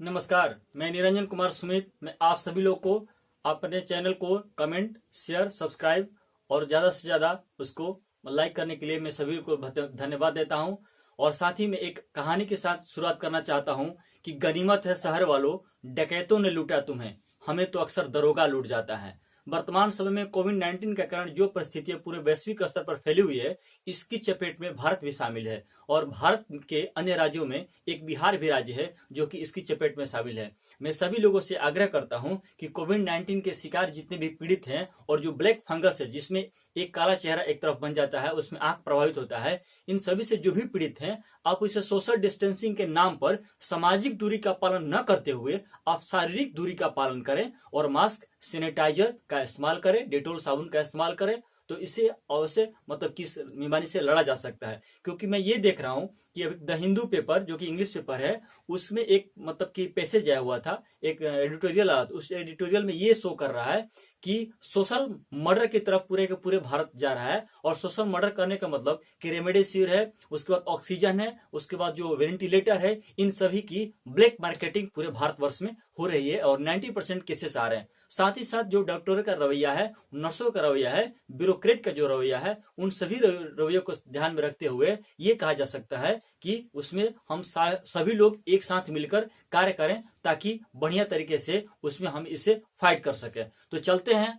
नमस्कार, मैं निरंजन कुमार सुमित। मैं आप सभी लोग को अपने चैनल को कमेंट, शेयर, सब्सक्राइब और ज़्यादा से ज़्यादा उसको लाइक करने के लिए मैं सभी को धन्यवाद देता हूं। और साथ ही मैं एक कहानी के साथ शुरुआत करना चाहता हूं कि गनीमत है शहर वालों, डकैतों ने लूटा तुम्हें, हमें तो अक्सर दरोगा लूट जाता है। वर्तमान समय में कोविड-19 के कारण जो परिस्थितियां पूरे वैश्विक स्तर पर फैली हुई है, इसकी चपेट में भारत भी शामिल है। और भारत के अन्य राज्यों में एक बिहार भी राज्य है जो कि इसकी चपेट में शामिल है। मैं सभी लोगों से आग्रह करता हूं कि कोविड-19 के शिकार जितने भी पीड़ित हैं और जो ब्लैक फंगस है जिसमें एक काला चेहरा एक तरफ बन जाता है, उसमें आंख प्रभावित होता है, इन सभी से जो भी पीड़ित हैं, आप इसे सोशल डिस्टेंसिंग के नाम पर सामाजिक दूरी का पालन न करते हुए आप शारीरिक दूरी का पालन करें और मास्क, सैनिटाइजर का इस्तेमाल करें, डेटोल साबुन का इस्तेमाल करें। तो इससे अवश्य किस बीमारी से लड़ा जा सकता है। क्योंकि मैं ये देख रहा हूं कि अभी द हिंदू पेपर जो कि इंग्लिश पेपर है, उसमें एक कि पैसेज आया हुआ था, एक एडिटोरियल आया। उस एडिटोरियल में ये शो कर रहा है कि सोशल मर्डर की तरफ पूरे के पूरे भारत जा रहा है। और सोशल मर्डर करने का मतलब कि रेमडेसिविर है, उसके बाद ऑक्सीजन है, उसके बाद जो वेंटिलेटर है, इन सभी की ब्लैक मार्केटिंग पूरे भारतवर्ष में हो रही है और 90% केसेस आ रहे हैं। साथ ही साथ जो डॉक्टरों का रवैया है, नर्सों का रवैया है, ब्यूरोक्रेट का जो रवैया है, उन सभी रवैयों को ध्यान में रखते हुए ये कहा जा सकता है कि उसमें हम सभी लोग एक साथ मिलकर कार्य करें ताकि बढ़िया तरीके से उसमें हम इसे फाइट कर सके। तो चलते हैं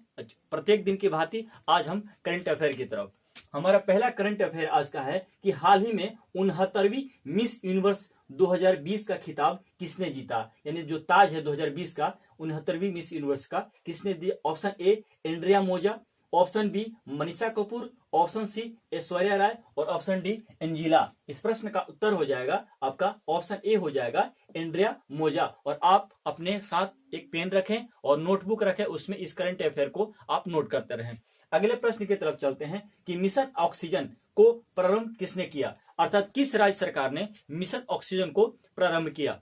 प्रत्येक दिन की भांति आज हम करंट अफेयर की तरफ। हमारा पहला करंट अफेयर आज का है कि हाल ही में 69वीं मिस यूनिवर्स 2020 का खिताब किसने जीता। यानी जो ताज है 2020 का, 69वीं मिस यूनिवर्स का किसने दिया। Option A Andrea Meza, option B Manisha Kapoor, option C Aishwarya Rai और ऑप्शन डी एंजिला। इस प्रश्न का उत्तर हो जाएगा आपका ऑप्शन ए हो जाएगा एंड्रिया मोजा। और आप अपने साथ एक पेन रखें और नोटबुक रखें, उसमें इस करंट अफेयर को आप नोट करते रहें। अगले प्रश्न की तरफ चलते हैं कि मिशन ऑक्सीजन को प्रारंभ किसने किया, अर्थात किस राज्य सरकार ने मिशन ऑक्सीजन को प्रारंभ किया।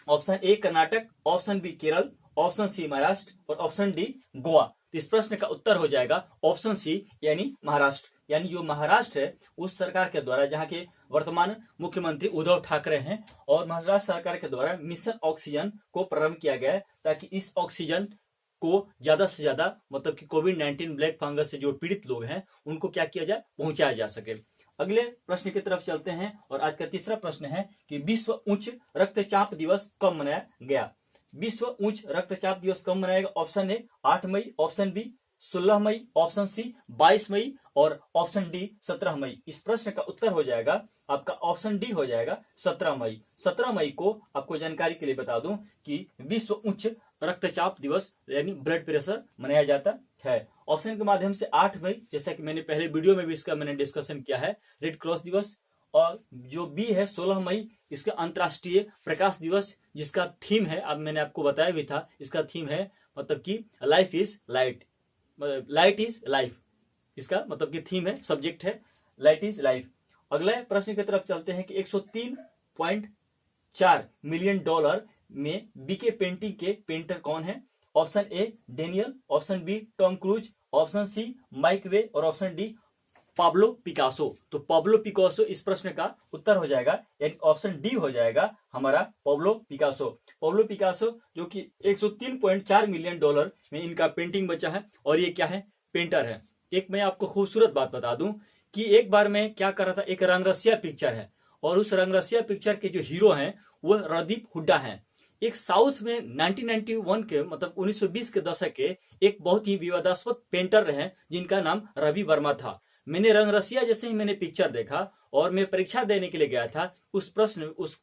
Option A Karnataka, option B Kerala, option C Maharashtra और ऑप्शन डी गोवा। इस प्रश्न का उत्तर हो जाएगा ऑप्शन सी यानी महाराष्ट्र। यानी जो महाराष्ट्र है उस सरकार के द्वारा, जहां के वर्तमान मुख्यमंत्री उद्धव ठाकरे हैं, और महाराष्ट्र सरकार के द्वारा मिशन ऑक्सीजन को प्रारंभ किया गया है ताकि इस ऑक्सीजन को ज्यादा से ज्यादा कि कोविड-19 ब्लैक फंगस से जो पीड़ित लोग हैं उनको क्या किया जाए, पहुंचाया जा सके। अगले प्रश्न की तरफ चलते हैं और आज का तीसरा प्रश्न है कि विश्व उच्च रक्तचाप दिवस कब मनाया गया। विश्व उच्च रक्तचाप दिवस कब मनाया गया। ऑप्शन ए 8 मई, ऑप्शन बी 16 मई, ऑप्शन सी 22 मई और ऑप्शन डी 17 मई। इस प्रश्न का उत्तर हो जाएगा आपका ऑप्शन डी हो जाएगा 17 मई। 17 मई को आपको जानकारी के लिए बता दूं कि विश्व उच्च रक्तचाप दिवस यानी ब्लड प्रेशर मनाया जाता है। ऑप्शन के माध्यम से 8 मई, जैसा कि मैंने पहले वीडियो में भी इसका मैंने डिस्कशन किया है, रेड क्रॉस दिवस। और जो बी है 16 मई, इसका अंतर्राष्ट्रीय प्रकाश दिवस, जिसका थीम है, अब मैंने आपको बताया भी था, इसका थीम है कि life is light, light is life. इसका कि थीम है, सब्जेक्ट है लाइट इज लाइफ। अगले प्रश्न की तरफ चलते हैं कि 103.4 मिलियन डॉलर में बीके पेंटिंग के पेंटर कौन है। Option A Daniel, option B Tom Cruise, option C Mike वे और ऑप्शन डी पाब्लो पिकासो। तो पाब्लो पिकासो इस प्रश्न का उत्तर हो जाएगा, यानी ऑप्शन डी हो जाएगा हमारा पाब्लो पिकासो। पाब्लो पिकासो जो कि 103.4 मिलियन डॉलर में इनका पेंटिंग बचा है और ये क्या है, पेंटर है। एक मैं आपको खूबसूरत बात बता दूं कि एक बार मैं क्या कर रहा था, एक रंगरसिया पिक्चर है और उस रंगरसिया पिक्चर के जो हीरो हैं वो रणदीप हुड्डा हैं। एक साउथ में 1991 के 1920 के दशक के एक बहुत ही विवादास्पद पेंटर रहे जिनका नाम रवि वर्मा था। मैंने रंगरसिया जैसे ही मैंने पिक्चर देखा और मैं परीक्षा देने के लिए गया था, उस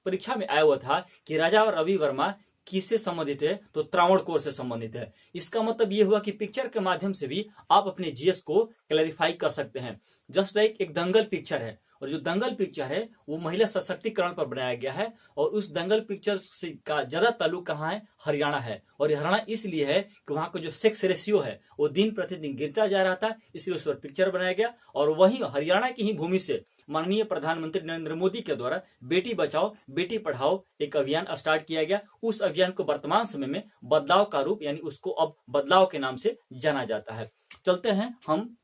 परीक्षा में आया हुआ था कि राजा रवि वर्मा किससे संबंधित है, तो त्रावणकोर से संबंधित है। इसका मतलब ये हुआ कि पिक्चर के माध्यम से भी आप अपने जीएस को क्लैरिफाई कर सकते हैं। जस्ट लाइक एक दंगल पिक्चर है, और जो दंगल पिक्चर है वो महिला सशक्तिकरण पर बनाया गया है, और उस दंगल पिक्चर से का ज्यादा ताल्लुक कहाँ है, हरियाणा है। और ये हरियाणा इसलिए है कि वहां का जो सेक्स रेशियो है वो दिन प्रतिदिन गिरता जा रहा था, इसलिए उस पर पिक्चर बनाया गया। और वहीं हरियाणा की ही भूमि से माननीय प्रधानमंत्री नरेंद्र मोदी के द्वारा बेटी बचाओ बेटी पढ़ाओ एक अभियान स्टार्ट किया गया। उस अभियान को वर्तमान समय में बदलाव का रूप, यानी उसको अब बदलाव के नाम से जाना जाता है। चलते हैं हम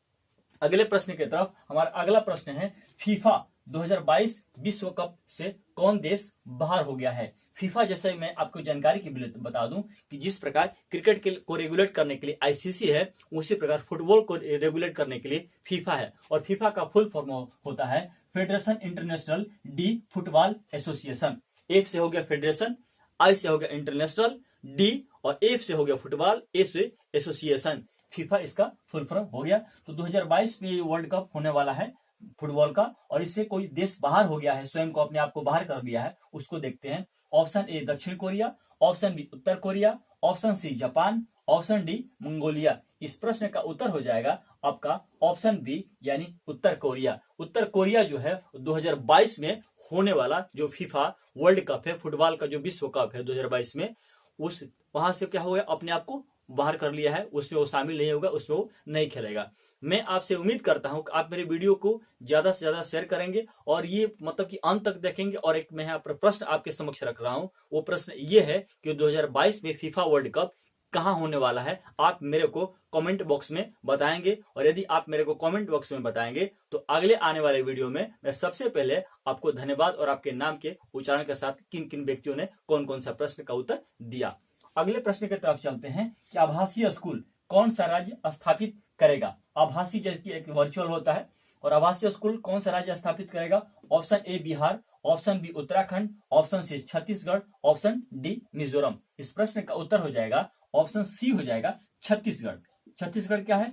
अगले प्रश्न की तरफ। हमारा अगला प्रश्न है फीफा 2022 विश्व कप से कौन देश बाहर हो गया है। फीफा जैसे मैं आपको जानकारी के लिए बता दूं कि जिस प्रकार क्रिकेट को रेगुलेट करने के लिए आईसीसी है, उसी प्रकार फुटबॉल को रेगुलेट करने के लिए फीफा है। और फीफा का फुल फॉर्म होता है federation international D football association. F से हो गया फेडरेशन, आई से हो गया इंटरनेशनल, डी और एफ से हो गया फुटबॉल, ए से एसोसिएशन। फीफा इसका फुल फॉर्म हो गया। तो 2022 में वर्ल्ड कप होने वाला है फुटबॉल का, और इससे कोई देश बाहर हो गया है, स्वयं को अपने आप को बाहर कर दिया है, उसको देखते हैं। ऑप्शन ए दक्षिण कोरिया, ऑप्शन बी उत्तर Korea, option C Japan, option D Mongolia. इस प्रश्न का उत्तर हो जाएगा आपका ऑप्शन बी यानी उत्तर कोरिया। उत्तर कोरिया जो है 2022 में होने वाला जो फीफा वर्ल्ड कप है फुटबॉल का, जो विश्व कप है 2022 में, उस वहां से क्या हो गया, अपने आप को बाहर कर लिया है, उसमें वो शामिल नहीं होगा, उसमें वो नहीं खेलेगा। मैं आपसे उम्मीद करता हूं कि आप मेरे वीडियो को ज्यादा से ज्यादा शेयर करेंगे और ये मतलब कि अंत तक देखेंगे। और एक मैं यहाँ पर प्रश्न आपके समक्ष रख रहा हूं, वो प्रश्न ये है कि 2022 में फीफा वर्ल्ड कप कहाँ होने वाला है, आप मेरे को कमेंट बॉक्स में बताएंगे। और यदि आप मेरे को कमेंट बॉक्स में बताएंगे तो अगले आने वाले वीडियो में मैं सबसे पहले आपको धन्यवाद और आपके नाम के उच्चारण के साथ किन किन व्यक्तियों ने कौन कौन सा प्रश्न का उत्तर दिया। अगले प्रश्न की तरफ चलते हैं कि आभासीय स्कूल कौन सा राज्य स्थापित करेगा। आभासी जबकि एक वर्चुअल होता है, और आभासीय स्कूल कौन सा राज्य स्थापित करेगा। Option A Bihar, option B Uttarakhand, option C Chhattisgarh, option D Mizoram. इस प्रश्न का उत्तर हो जाएगा ऑप्शन सी हो जाएगा छत्तीसगढ़। छत्तीसगढ़ क्या है,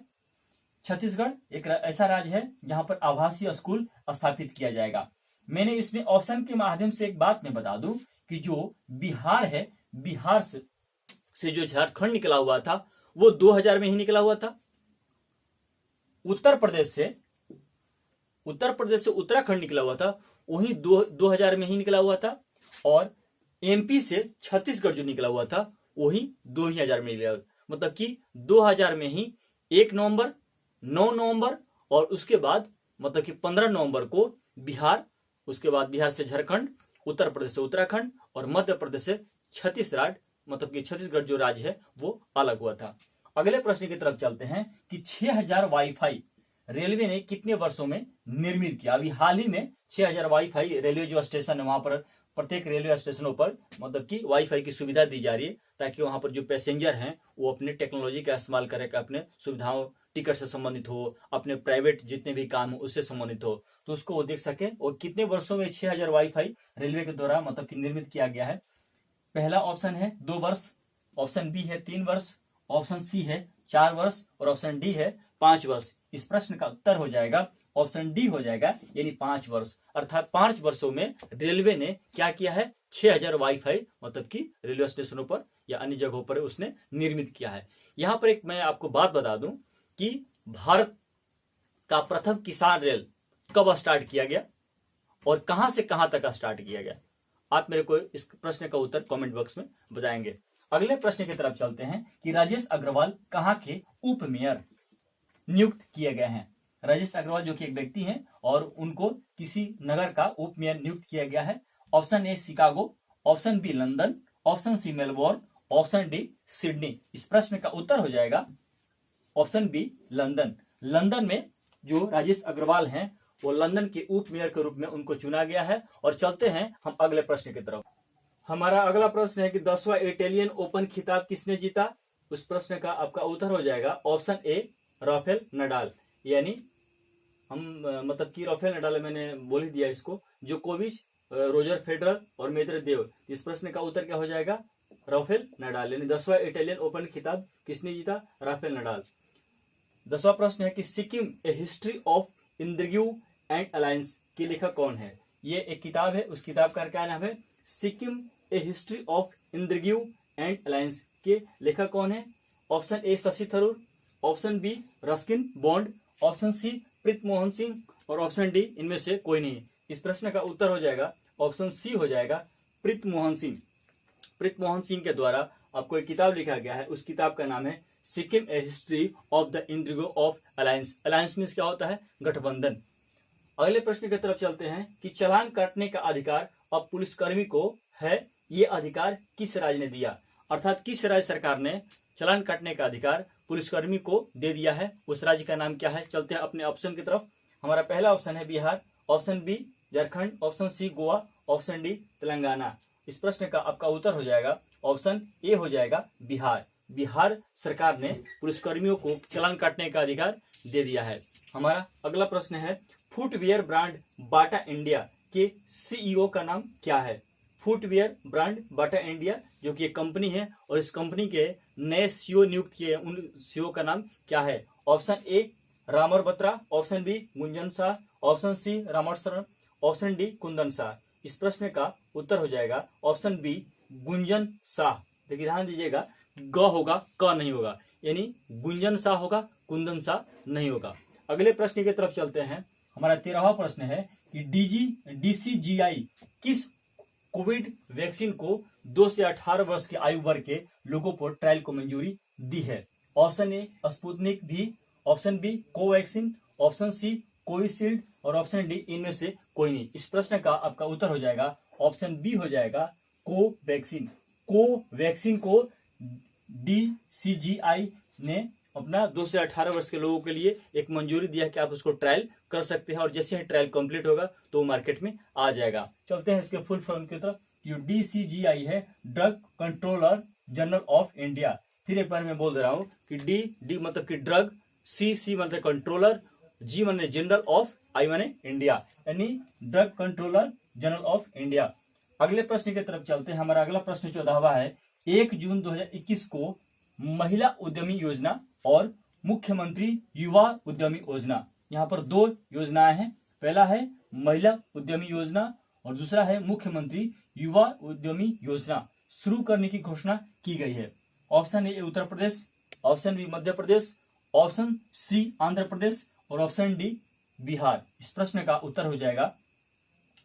छत्तीसगढ़ एक ऐसा राज्य है जहां पर आभासीय स्कूल स्थापित किया जाएगा। मैंने इसमें ऑप्शन के माध्यम से एक बात मैं बता दूं कि जो बिहार है, बिहार से जो झारखंड निकला हुआ था वो 2000 में ही निकला हुआ था। उत्तर प्रदेश से उत्तराखंड निकला हुआ था, वही 2000 में ही निकला हुआ था। और एमपी से छत्तीसगढ़ जो निकला हुआ था वही 2000 में निकला, मतलब कि 2000 में ही 1 नवंबर, 9 नवंबर और उसके बाद मतलब कि 15 नवंबर को बिहार, उसके बाद बिहार से झारखंड, उत्तर प्रदेश से उत्तराखंड और मध्य प्रदेश से छत्तीसगढ़, मतलब कि छत्तीसगढ़ जो राज्य है वो अलग हुआ था। अगले प्रश्न की तरफ चलते हैं कि 6000 वाईफाई रेलवे ने कितने वर्षों में निर्मित किया। अभी हाल ही में 6000 वाईफाई रेलवे जो स्टेशन है वहां पर प्रत्येक रेलवे स्टेशनों पर मतलब कि वाईफाई की सुविधा दी जा रही है, ताकि वहां पर जो पैसेंजर हैं वो अपने टेक्नोलॉजी का इस्तेमाल करें, अपने सुविधाओं टिकट से संबंधित हो, अपने प्राइवेट जितने भी काम हो उससे संबंधित हो, तो उसको वो देख सके। और कितने वर्षों में 6000 वाईफाई रेलवे के द्वारा मतलब कि निर्मित किया गया है। पहला ऑप्शन है 2 वर्ष, ऑप्शन बी है 3 वर्ष, ऑप्शन सी है 4 वर्ष और ऑप्शन डी है 5 वर्ष। इस प्रश्न का उत्तर हो जाएगा ऑप्शन डी हो जाएगा, यानी 5 वर्ष। अर्थात 5 वर्षों में रेलवे ने क्या किया है, 6000 वाईफाई मतलब कि रेलवे स्टेशनों पर या अन्य जगहों पर उसने निर्मित किया है। यहां पर एक मैं आपको बात बता दूं कि भारत का प्रथम किसान रेल कब स्टार्ट किया गया और कहां से कहां तक स्टार्ट किया गया। आप मेरे को इस प्रश्न का उत्तर कमेंट बॉक्स में बताएंगे। अगले प्रश्न की तरफ चलते हैं कि राजेश अग्रवाल कहां के उप मेयर नियुक्त किए गए हैं। राजेश अग्रवाल जो कि एक व्यक्ति हैं और उनको किसी नगर का उप मेयर नियुक्त किया गया है। Option A Chicago, option B London, option C Melbourne, option D Sydney. इस प्रश्न का उत्तर हो जाएगा ऑप्शन बी लंदन। लंदन में जो राजेश अग्रवाल हैं वो लंदन के उप मेयर के रूप में उनको चुना गया है। और चलते हैं हम अगले प्रश्न की तरफ। हमारा अगला प्रश्न है कि 10वां इटालियन ओपन खिताब किसने जीता। उस प्रश्न का आपका उत्तर हो जाएगा ऑप्शन ए राफेल नडाल। यानी हम मतलब कि राफेल नडाल मैंने बोल ही दिया इसको, जोकोविच, रोजर फेडरर और मेदवेदेव। इस प्रश्न का उत्तर क्या हो जाएगा, राफेल नडाल। यानी 10वां इटालियन ओपन खिताब किसने जीता, राफेल नडाल। 10वां प्रश्न है कि Sikkim a history of intrigue and alliance की लेखक कौन है। ये एक किताब है, उस किताब का क्या नाम है, Sikkim a history of intrigue and alliance के लेखक कौन है। Option A Shashi Tharoor, option B Ruskin Bond, option C Preet Mohan Singh और ऑप्शन डी इनमें से कोई नहीं। इस प्रश्न का उत्तर हो जाएगा ऑप्शन सी हो जाएगा प्रीत मोहन सिंह। प्रीत मोहन सिंह के द्वारा आपको एक किताब लिखा गया है, उस किताब का नाम है Sikkim a history of the indigo of alliance. Alliance means क्या होता है, गठबंधन। अगले प्रश्न की तरफ चलते हैं कि चालान काटने का अधिकार अब पुलिसकर्मी को है, ये अधिकार किस राज्य ने दिया। अर्थात किस राज्य सरकार ने चालान काटने का अधिकार पुलिसकर्मी को दे दिया है, उस राज्य का नाम क्या है। चलते हैं अपने ऑप्शन की तरफ। हमारा पहला ऑप्शन है Bihar, option B Jharkhand, option C Goa, option D Telangana. इस प्रश्न का आपका उत्तर हो जाएगा ऑप्शन ए हो जाएगा बिहार। बिहार सरकार ने पुलिसकर्मियों को चालान काटने का अधिकार दे दिया है। हमारा अगला प्रश्न है, फुटवियर ब्रांड बाटा इंडिया के सीईओ का नाम क्या है? फुटवियर ब्रांड बाटा इंडिया जो कि एक कंपनी है और इस कंपनी के नए सीईओ नियुक्त किए, उन सीईओ का नाम क्या है? Option A Ramar Batra, option B Gunjan Shah, option C Ramar Sharan, option D Kundan Shah. इस प्रश्न का उत्तर हो जाएगा ऑप्शन बी गुंजन शाह। देखिए ध्यान दीजिएगा, ग होगा क नहीं होगा, यानी गुंजन शाह होगा, कुंदन शाह नहीं होगा। अगले प्रश्न की तरफ चलते हैं। हमारा 13वां प्रश्न है कि डीसीजीआई किस कोविड वैक्सीन को 2 से 18 वर्ष के आयु वर्ग के लोगों पर ट्रायल को मंजूरी दी है? Option A Sputnik V, option B Covaxin, option C Covishield और ऑप्शन डी इनमें से कोई नहीं। इस प्रश्न का आपका उत्तर हो जाएगा ऑप्शन बी हो जाएगा कोवैक्सीन। कोवैक्सीन को डीसीजीआई ने अपना 2 से 18 वर्ष के लोगों के लिए एक मंजूरी दिया कि आप उसको ट्रायल कर सकते हैं और जैसे ही ट्रायल कंप्लीट होगा तो वो मार्केट में आ जाएगा। चलते हैं इसके फुल फॉर्म की तरफ। ये डीसीजीआई है drug controller general of India. फिर एक बार मैं बोल दे रहा हूं कि डी मतलब कि ड्रग, सी मतलब कंट्रोलर, जी माने जनरल ऑफ, आई माने इंडिया, यानी drug controller general of India. अगले प्रश्न की तरफ चलते हैं। हमारा अगला प्रश्न 14वां है, 1 जून 2021 को महिला उद्यमी योजना और मुख्यमंत्री युवा उद्यमी योजना, यहाँ पर 2 योजनाएं हैं। पहला है महिला उद्यमी योजना और दूसरा है मुख्यमंत्री युवा उद्यमी योजना शुरू करने की घोषणा की गई है। Option A Uttar Pradesh, option B Madhya Pradesh, option C Andhra Pradesh और ऑप्शन डी बिहार। इस प्रश्न का उत्तर हो जाएगा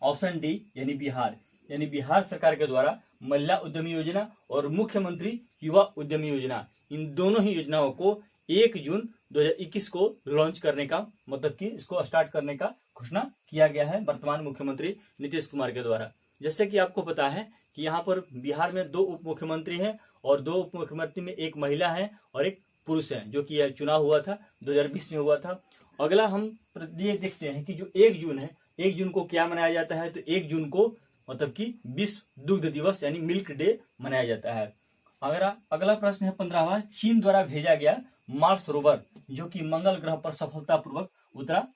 ऑप्शन डी यानी बिहार। यानी बिहार सरकार के द्वारा महिला उद्यमी योजना और मुख्यमंत्री युवा उद्यमी योजना, इन दोनों ही योजनाओं को 1 जून 2021 को लॉन्च करने का, मतलब कि इसको स्टार्ट करने का घोषणा किया गया है वर्तमान मुख्यमंत्री नीतीश कुमार के द्वारा। जैसे कि आपको पता है कि यहाँ पर बिहार में 2 उप मुख्यमंत्री हैं और 2 उप मुख्यमंत्री में एक महिला है और एक पुरुष है, जो कि यह चुनाव हुआ था 2020 में हुआ था। अगला हम ये देखते हैं कि जो 1 जून है, 1 जून को क्या मनाया जाता है? तो 1 जून को मतलब कि विश्व दुग्ध दिवस यानी मिल्क डे मनाया जाता है। अगला प्रश्न है 15वां, चीन द्वारा भेजा गया मार्स रोवर जो कि मंगल ग्रह पर सफलतापूर्वक उतरा।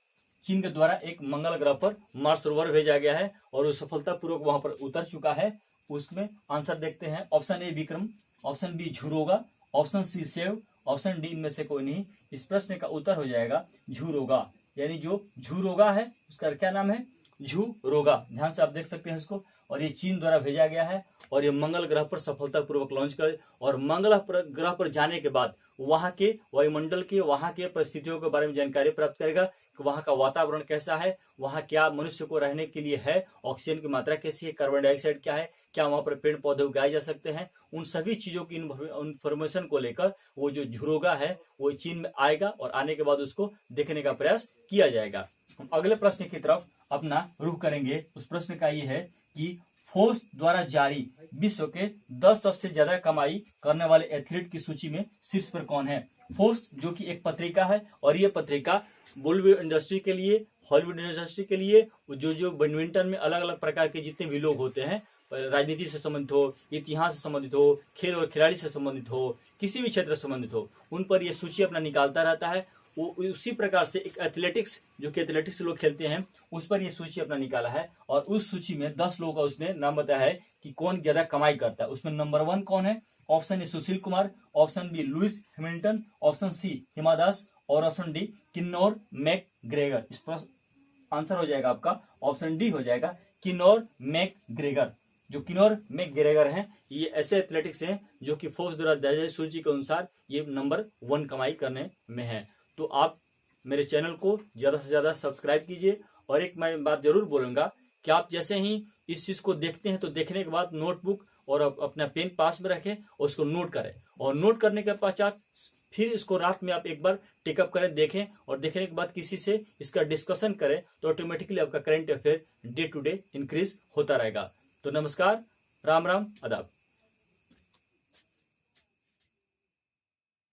चीन के द्वारा एक मंगल ग्रह पर मार्स रोवर भेजा गया है और वो सफलतापूर्वक वहां पर उतर चुका है। उसमें आंसर देखते हैं। Option A Vikram, option B झुरोगा, ऑप्शन सी सेव, ऑप्शन डी इनमें से कोई नहीं। इस प्रश्न का उत्तर हो जाएगा झुरोगा। यानी जो झुरोगा है उसका क्या नाम है? झुरोगा। ध्यान से आप देख सकते हैं इसको। और ये चीन द्वारा भेजा गया है और ये मंगल ग्रह पर सफलतापूर्वक लॉन्च करे और मंगल ग्रह पर जाने के बाद वहां के वायुमंडल के, वहां के परिस्थितियों के बारे में जानकारी प्राप्त करेगा कि वहां का वातावरण कैसा है, वहां क्या मनुष्य को रहने के लिए है, ऑक्सीजन की मात्रा कैसी है, कार्बन डाइऑक्साइड क्या है, क्या वहां पर पेड़ पौधे उगाए जा सकते हैं। उन सभी चीजों की इन्फॉर्मेशन को लेकर वो जो झुरोगा है वो चीन में आएगा और आने के बाद उसको देखने का प्रयास किया जाएगा। हम अगले प्रश्न की तरफ अपना रुख करेंगे। उस प्रश्न का ये है कि फोर्ब्स द्वारा जारी विश्व के 10 सबसे ज्यादा कमाई करने वाले एथलीट की सूची में शीर्ष पर कौन है? फोर्ब्स जो कि एक पत्रिका है और ये पत्रिका बॉलीवुड इंडस्ट्री के लिए, हॉलीवुड इंडस्ट्री के लिए, जो बैडमिंटन में अलग अलग प्रकार के जितने भी लोग होते हैं, राजनीति से संबंधित हो, इतिहास से संबंधित हो, खेल और खिलाड़ी से संबंधित हो, किसी भी क्षेत्र से संबंधित हो, उन पर यह सूची अपना निकालता रहता है। वो उसी प्रकार से एक एथलेटिक्स, जो कि एथलेटिक्स लोग खेलते हैं, उस पर ये सूची अपना निकाला है और उस सूची में 10 लोगों का उसने नाम बताया है कि कौन ज्यादा कमाई करता है। उसमें नंबर 1 कौन है? Option A Sushil Kumar, option B Lewis Hamilton, option C Hima Das और ऑप्शन डी किन्नौर मैकग्रेगर। इस पर आंसर हो जाएगा आपका ऑप्शन डी हो जाएगा किन्नौर मैकग्रेगर। जो किन्नौर मैकग्रेगर हैं ये ऐसे एथलेटिक्स हैं जो कि फोर्ब्स द्वारा जारी सूची के अनुसार ये नंबर 1 कमाई करने में है। तो आप मेरे चैनल को ज्यादा से ज्यादा सब्सक्राइब कीजिए। और एक मैं बात जरूर बोलूंगा कि आप जैसे ही इस चीज को देखते हैं तो देखने के बाद नोटबुक और अपना पेन पास में रखें और उसको नोट करें और नोट करने के पश्चात फिर इसको रात में आप एक बार टेकअप करें, देखें और देखने के बाद किसी से इसका डिस्कशन करें तो ऑटोमेटिकली आपका current affair day to day increase होता रहेगा। तो नमस्कार, राम राम, आदाब।